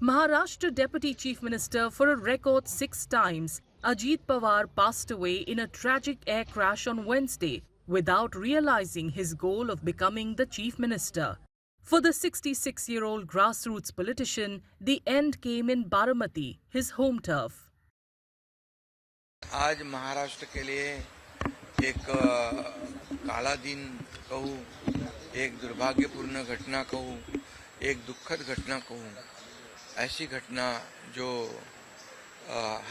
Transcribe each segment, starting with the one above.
Maharashtra Deputy Chief Minister for a record 6 times, Ajit Pawar passed away in a tragic air crash on Wednesday without realizing his goal of becoming the Chief Minister. For the 66-year-old grassroots politician, the end came in Baramati, his home turf. आज महाराष्ट्र के लिए एक काला दिन कहूँ, एक दुर्भाग्यपूर्ण घटना कहूँ, एक दुखद घटना कहूँ, ऐसी घटना जो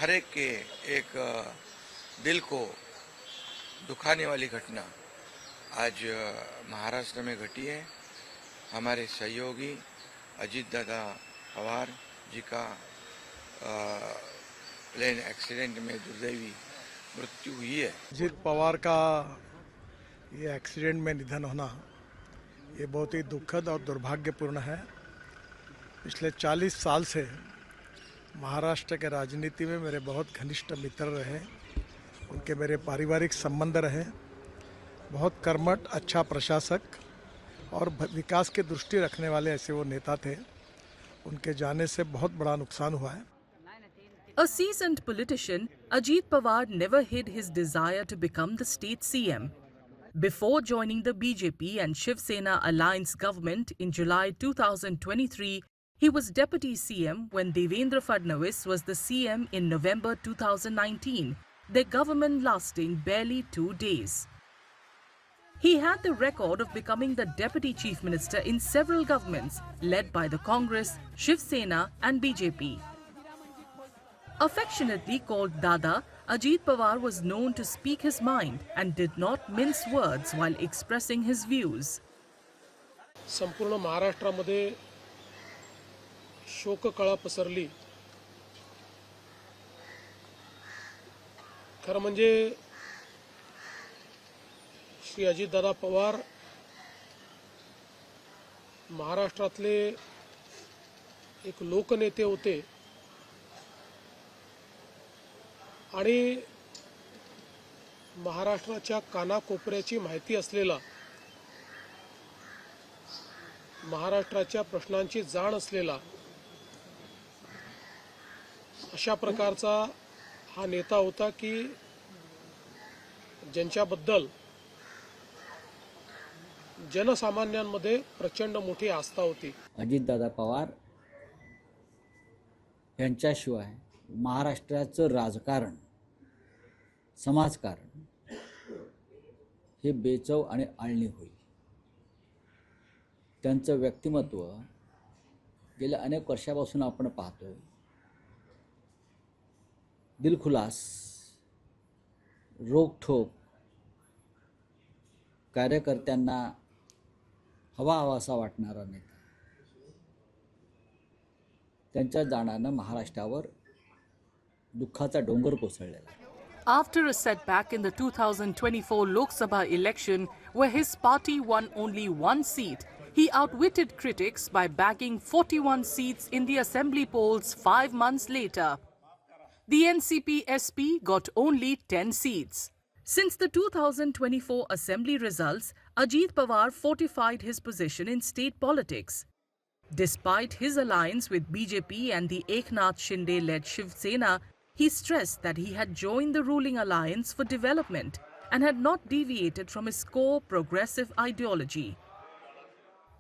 हर एक के एक दिल को दुखाने वाली घटना आज महाराष्ट्र में घटी है। हमारे सहयोगी अजीत दादा पवार जी का प्लेन एक्सीडेंट में दुर्दैवी मृत्यु हुई है। अजीत पवार का ये एक्सीडेंट में निधन होना ये बहुत ही दुखद और दुर्भाग्यपूर्ण है। पिछले 40 साल से महाराष्ट्र के राजनीति में मेरे बहुत घनिष्ठ मित्र रहे, उनके मेरे पारिवारिक संबंध रहे। बहुत कर्मठ, अच्छा प्रशासक और विकास की दृष्टि रखने वाले ऐसे वो नेता थे। उनके जाने से बहुत बड़ा नुकसान हुआ है। A seasoned politician, Ajit Pawar never hid his desire to become the state CM. Before joining the BJP and Shiv Sena alliance government in July 2023, he was deputy CM when Devendra Fadnavis was the CM in November 2019, their government lasting barely 2 days. He had the record of becoming the deputy chief minister in several governments led by the Congress, Shiv Sena and BJP. Affectionately called Dada, Ajit Pawar was known to speak his mind and did not mince words while expressing his views. संपूर्ण महाराष्ट्रामध्ये शोककळा पसरली। खरं म्हणजे श्री अजितदादा पवार महाराष्ट्रातले एक लोकनेते होते आणि महाराष्ट्राच्या कानाकोपऱ्याची माहिती असलेला, महाराष्ट्राच्या प्रश्नांची जाण असलेला अशा प्रकारचा हा नेता होता की ज्यांच्याबद्दल जनसामान्यांमध्ये प्रचंड मोठी आस्था होती। अजितदादा पवार यांच्याशिवाय महाराष्ट्राचं राजकारण, समाजकारण हे बेचव आणि आळणी होईल। त्यांचं व्यक्तिमत्व गेल्या अनेक वर्षापासून आपण पाहतोय। दिलखुलास, रोखठोक, कार्यकर्त्यांना हवाहवासा वाटणारा नेता। त्यांच्या जाण्यानं महाराष्ट्रावर दुःखाचा डोंगर कोसळलेला आहे। After a setback in the 2024 Lok Sabha election, where his party won only one seat, he outwitted critics by bagging 41 seats in the assembly polls 5 months later. The NCP-SP got only 10 seats. Since the 2024 assembly results, Ajit Pawar fortified his position in state politics. Despite his alliance with BJP and the Eknath Shinde-led Shiv Sena, he stressed that he had joined the ruling alliance for development and had not deviated from his core progressive ideology.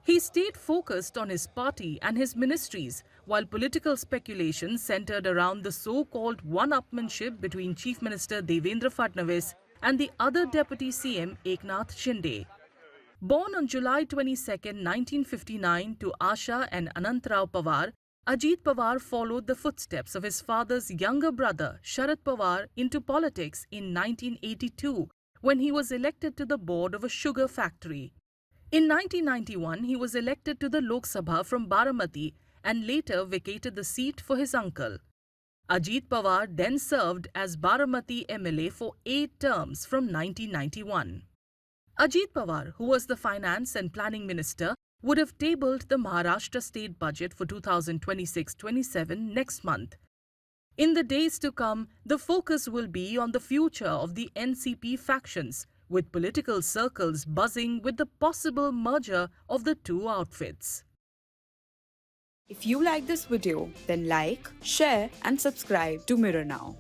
He stayed focused on his party and his ministries, while political speculation centered around the so-called one-upmanship between Chief Minister Devendra Fadnavis and the other Deputy CM Eknath Shinde. Born on July 22, 1959 to Asha and Anantrao Pawar, Ajit Pawar followed the footsteps of his father's younger brother Sharad Pawar into politics in 1982 when he was elected to the board of a sugar factory. In 1991, he was elected to the Lok Sabha from Baramati and later vacated the seat for his uncle. Ajit Pawar then served as Baramati MLA for 8 terms from 1991. Ajit Pawar, who was the finance and planning minister, would have tabled the Maharashtra state budget for 2026-27 next month. In the days to come, the focus will be on the future of the NCP factions, with political circles buzzing with the possible merger of the two outfits. If you like this video, then like, share and subscribe to Mirror Now.